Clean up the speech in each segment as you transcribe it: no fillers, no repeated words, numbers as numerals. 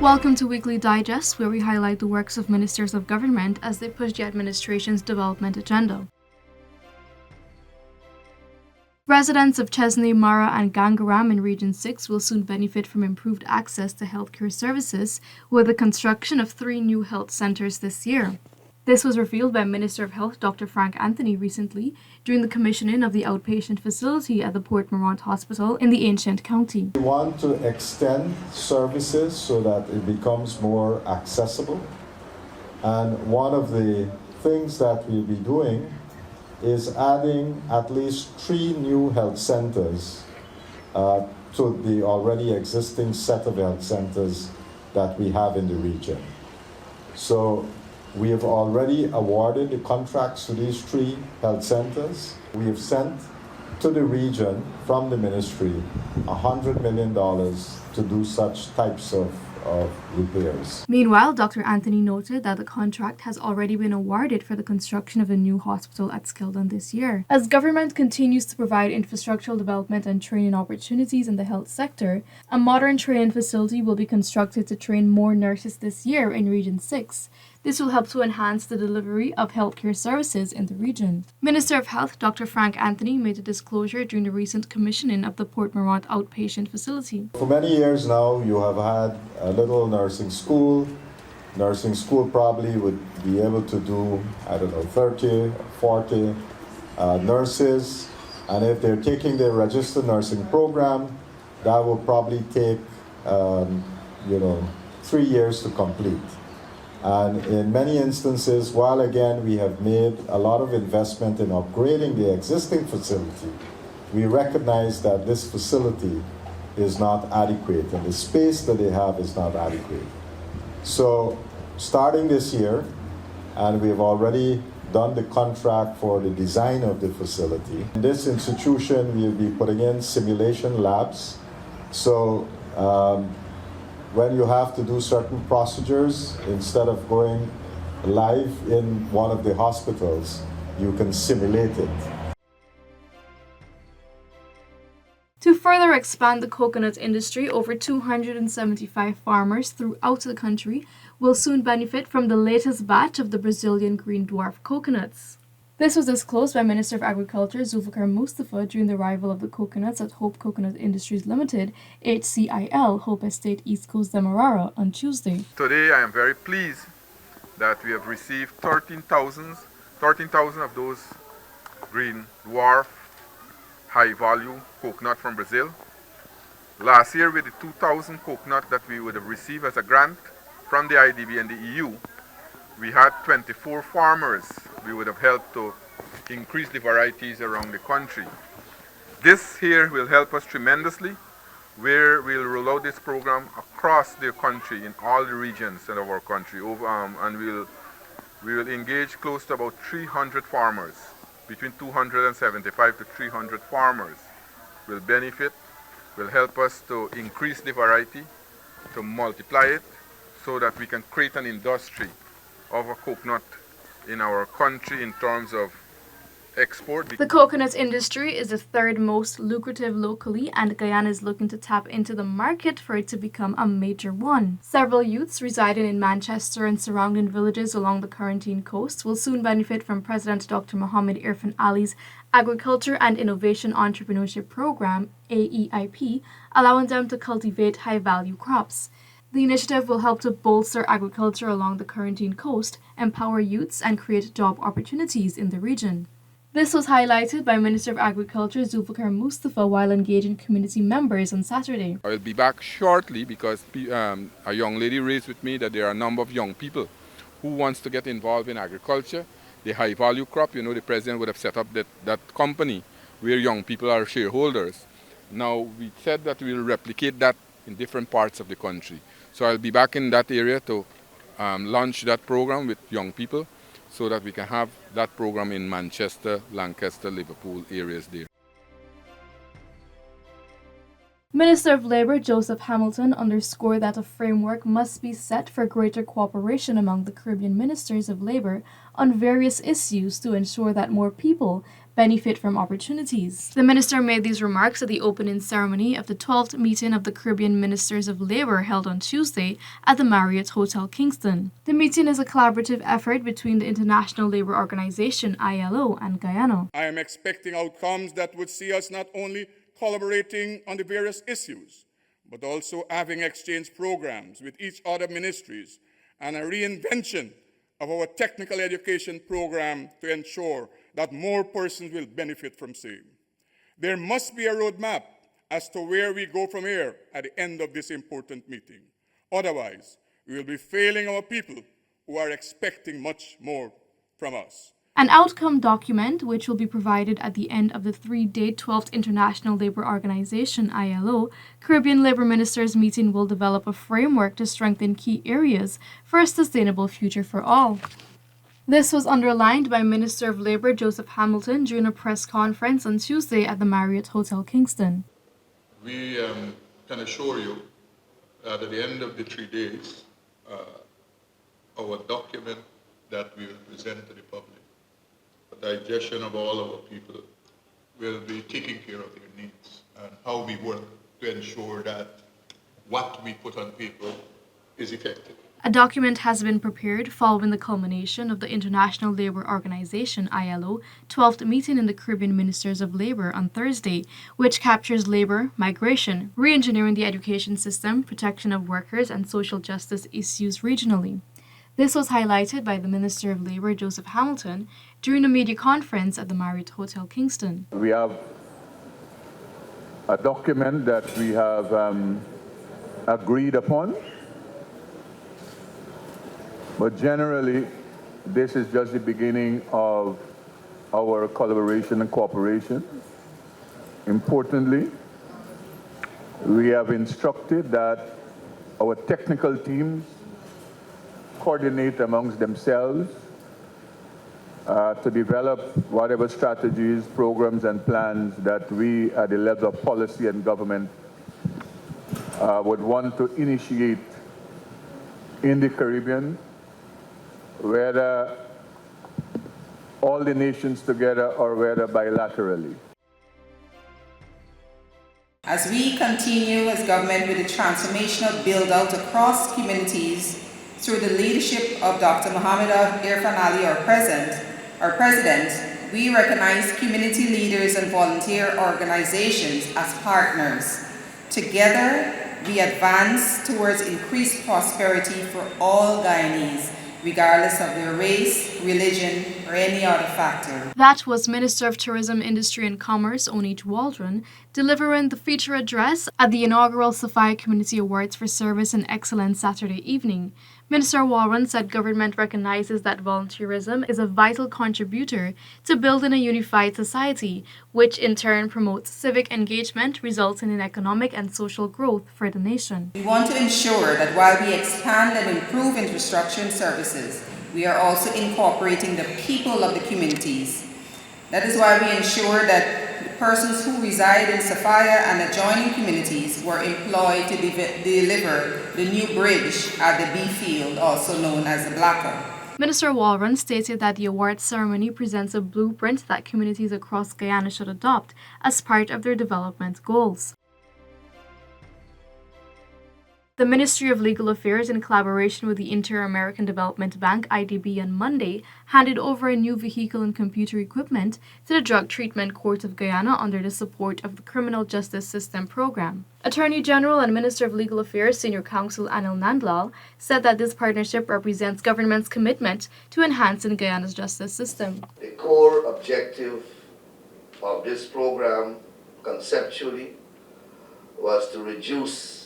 Welcome to Weekly Digest, where we highlight the works of ministers of government as they push the administration's development agenda. Residents of Chesney, Mara, and Gangaram in Region 6 will soon benefit from improved access to healthcare services with the construction of 3 new health centres this year. This was revealed by Minister of Health Dr. Frank Anthony recently during the commissioning of the outpatient facility at the Port Morant Hospital in the ancient county. We want to extend services so that it becomes more accessible. And one of the things that we'll be doing is adding at least 3 new health centers to the already existing set of health centers that we have in the region. So we have already awarded the contracts to these 3 health centers. We have sent to the region from the ministry $100 million to do such types of repairs. Meanwhile, Dr. Anthony noted that the contract has already been awarded for the construction of a new hospital at Skildon this year. As government continues to provide infrastructural development and training opportunities in the health sector, a modern training facility will be constructed to train more nurses this year in Region 6. This will help to enhance the delivery of healthcare services in the region. Minister of Health Dr. Frank Anthony made a disclosure during the recent commissioning of the Port Morant outpatient facility. For many years now, you have had a little nursing school. Nursing school probably would be able to do, 30, 40 nurses. And if they're taking their registered nursing program, that will probably take, 3 years to complete. And in many instances, while again we have made a lot of investment in upgrading the existing facility, we recognize that this facility is not adequate and the space that they have is not adequate. So starting this year, and we've already done the contract for the design of the facility, in this institution we'll be putting in simulation labs. So when you have to do certain procedures, instead of going live in one of the hospitals, you can simulate it. To further expand the coconut industry, over 275 farmers throughout the country will soon benefit from the latest batch of the Brazilian green dwarf coconuts. This was disclosed by Minister of Agriculture Zulfikar Mustafa during the arrival of the coconuts at Hope Coconut Industries Limited, HCIL, Hope Estate East Coast Demerara, on Tuesday. Today I am very pleased that we have received 13,000 of those green dwarf high-value coconut from Brazil. Last year, with the 2,000 coconut that we would have received as a grant from the IDB and the EU, we had 24 farmers we would have helped to increase the varieties around the country. This here will help us tremendously, where we'll roll out this program across the country in all the regions of our country, and we will engage close to about 300 farmers. Between 275 to 300 farmers will benefit, will help us to increase the variety, to multiply it, so that we can create an industry of a coconut in our country in terms of export. The coconut industry is the 3rd most lucrative locally, and Guyana is looking to tap into the market for it to become a major one. Several youths residing in Manchester and surrounding villages along the Quarantine Coast will soon benefit from President Dr. Mohammed Irfan Ali's Agriculture and Innovation Entrepreneurship Program, AEIP, allowing them to cultivate high-value crops. The initiative will help to bolster agriculture along the Quarantine Coast, empower youths, and create job opportunities in the region. This was highlighted by Minister of Agriculture Zulfikar Mustafa while engaging community members on Saturday. I will be back shortly because a young lady raised with me that there are a number of young people who wants to get involved in agriculture. The high value crop, the president would have set up that company where young people are shareholders. Now we said that we will replicate that in different parts of the country. So I'll be back in that area to launch that program with young people, so that we can have that program in Manchester, Lancaster, Liverpool areas there. Minister of Labour Joseph Hamilton underscored that a framework must be set for greater cooperation among the Caribbean ministers of labour on various issues to ensure that more people benefit from opportunities. The minister made these remarks at the opening ceremony of the 12th meeting of the Caribbean Ministers of Labour held on Tuesday at the Marriott Hotel Kingston. The meeting is a collaborative effort between the International Labour Organization ILO and Guyana. I am expecting outcomes that would see us not only collaborating on the various issues, but also having exchange programs with each other ministries and a reinvention of our technical education program to ensure that more persons will benefit from same. There must be a roadmap as to where we go from here at the end of this important meeting. Otherwise, we will be failing our people who are expecting much more from us. An outcome document, which will be provided at the end of the 3-day 12th International Labour Organization ILO Caribbean Labour Ministers meeting, will develop a framework to strengthen key areas for a sustainable future for all. This was underlined by Minister of Labour Joseph Hamilton during a press conference on Tuesday at the Marriott Hotel Kingston. We can assure you that at the end of the 3 days, our document that we will present to the public, the digestion of all our people, will be taking care of their needs and how we work to ensure that what we put on paper is effective. A document has been prepared following the culmination of the International Labour Organization ILO 12th meeting in the Caribbean Ministers of Labour on Thursday, which captures labour, migration, re-engineering the education system, protection of workers, and social justice issues regionally. This was highlighted by the Minister of Labour Joseph Hamilton during a media conference at the Marriott Hotel Kingston. We have a document that we have agreed upon. But generally, this is just the beginning of our collaboration and cooperation. Importantly, we have instructed that our technical teams coordinate amongst themselves to develop whatever strategies, programs, and plans that we at the level of policy and government would want to initiate in the Caribbean, whether all the nations together or whether bilaterally. As we continue as government with the transformational build-out across communities through the leadership of Dr. Mohamed Irfan Ali, our President, we recognize community leaders and volunteer organizations as partners. Together, we advance towards increased prosperity for all Guyanese, regardless of their race, religion, or any other factor. That was Minister of Tourism, Industry and Commerce, Onich Waldron, delivering the feature address at the inaugural Safai Community Awards for Service and Excellence Saturday evening. Minister Waldron said government recognizes that volunteerism is a vital contributor to building a unified society, which in turn promotes civic engagement, resulting in economic and social growth for the nation. We want to ensure that while we expand and improve infrastructure and services, we are also incorporating the people of the communities. That is why we ensure that the persons who reside in Safai and adjoining communities were employed to deliver the new bridge at the B Field, also known as the Blacker. Minister Waldron stated that the award ceremony presents a blueprint that communities across Guyana should adopt as part of their development goals. The Ministry of Legal Affairs, in collaboration with the Inter-American Development Bank (IDB) on Monday, handed over a new vehicle and computer equipment to the Drug Treatment Court of Guyana under the support of the Criminal Justice System Program. Attorney General and Minister of Legal Affairs Senior Counsel Anil Nandlal said that this partnership represents government's commitment to enhancing Guyana's justice system. The core objective of this program, conceptually, was to reduce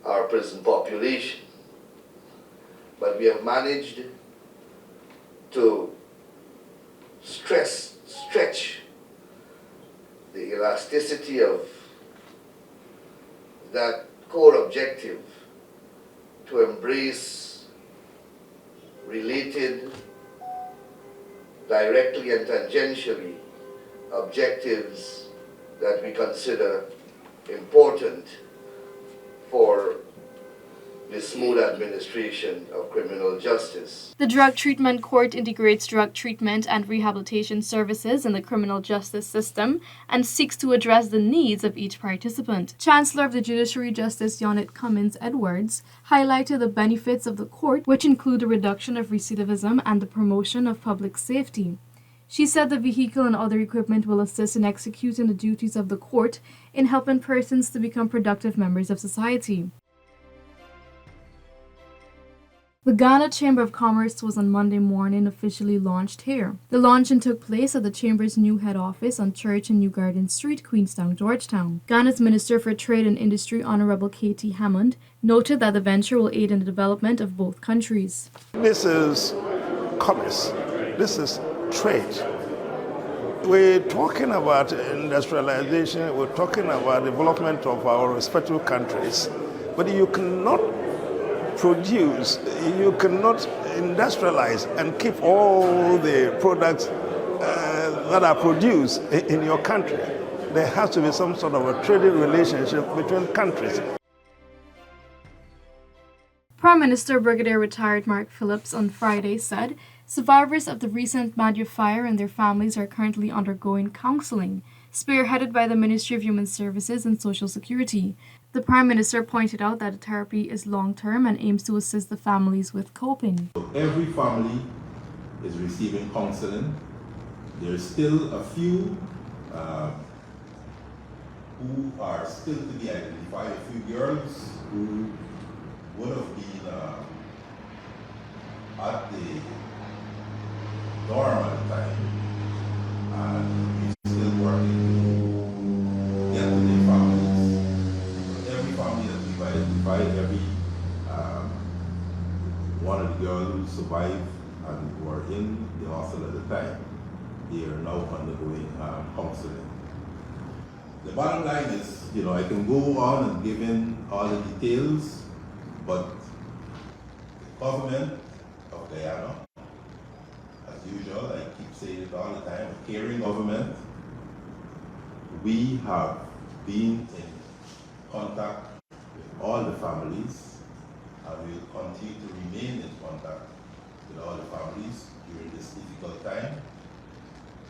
our prison population, but we have managed to stretch the elasticity of that core objective to embrace related, directly and tangentially, objectives that we consider important for the smooth administration of criminal justice. The Drug Treatment Court integrates drug treatment and rehabilitation services in the criminal justice system and seeks to address the needs of each participant. Chancellor of the Judiciary Justice Yonit Cummins Edwards highlighted the benefits of the court, which include a reduction of recidivism and the promotion of public safety. She said the vehicle and other equipment will assist in executing the duties of the court in helping persons to become productive members of society. The Ghana Chamber of Commerce was on Monday morning officially launched here. The launching took place at the Chamber's new head office on Church and New Garden Street, Queenstown, Georgetown. Ghana's Minister for Trade and Industry, Honorable Katie Hammond, noted that the venture will aid in the development of both countries. This is commerce. This is trade. We're talking about industrialization, we're talking about development of our respective countries, but you cannot produce, you cannot industrialize and keep all the products that are produced in your country. There has to be some sort of a trading relationship between countries. Prime Minister Brigadier Retired Mark Phillips on Friday said survivors of the recent Madhya fire and their families are currently undergoing counselling, spearheaded by the Ministry of Human Services and Social Security. The Prime Minister pointed out that the therapy is long-term and aims to assist the families with coping. Every family is receiving counseling. There's still a few who are still to be identified, a few girls who would have been at the dorm at the time, and we're still working to get to their families. Every family that we've identified, every one of the girls who survived and were in the hospital at the time, they are now undergoing counseling. The bottom line is, I can go on and give in all the details, but the government of Guyana, as usual, I keep saying it all the time, a caring government, we have been in contact with all the families, and we will continue to remain in contact with all the families during this difficult time.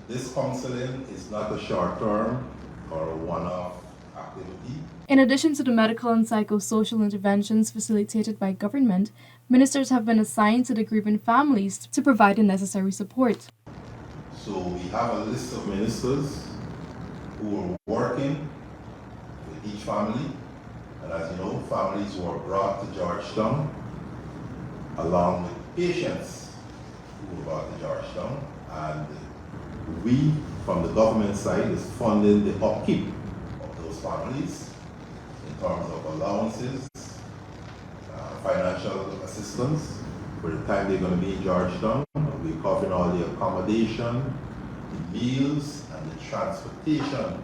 This counseling is not a short-term or a one-off activity. In addition to the medical and psychosocial interventions facilitated by government, ministers have been assigned to the grieving families to provide the necessary support. So we have a list of ministers who are working with each family, and as you know, families were brought to Georgetown along with patients who were brought to Georgetown, and we, from the government side, is funding the upkeep of those families in terms of allowances, financial assistance for the time they're going to be in Georgetown. We're covering all the accommodation, the meals, and the transportation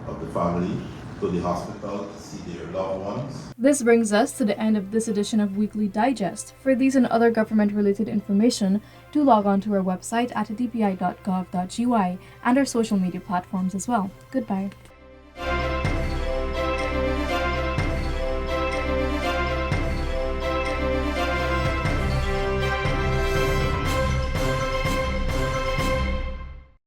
of the family to the hospital to see their loved ones. This brings us to the end of this edition of Weekly Digest. For these and other government-related information, do log on to our website at dpi.gov.gy and our social media platforms as well. Goodbye.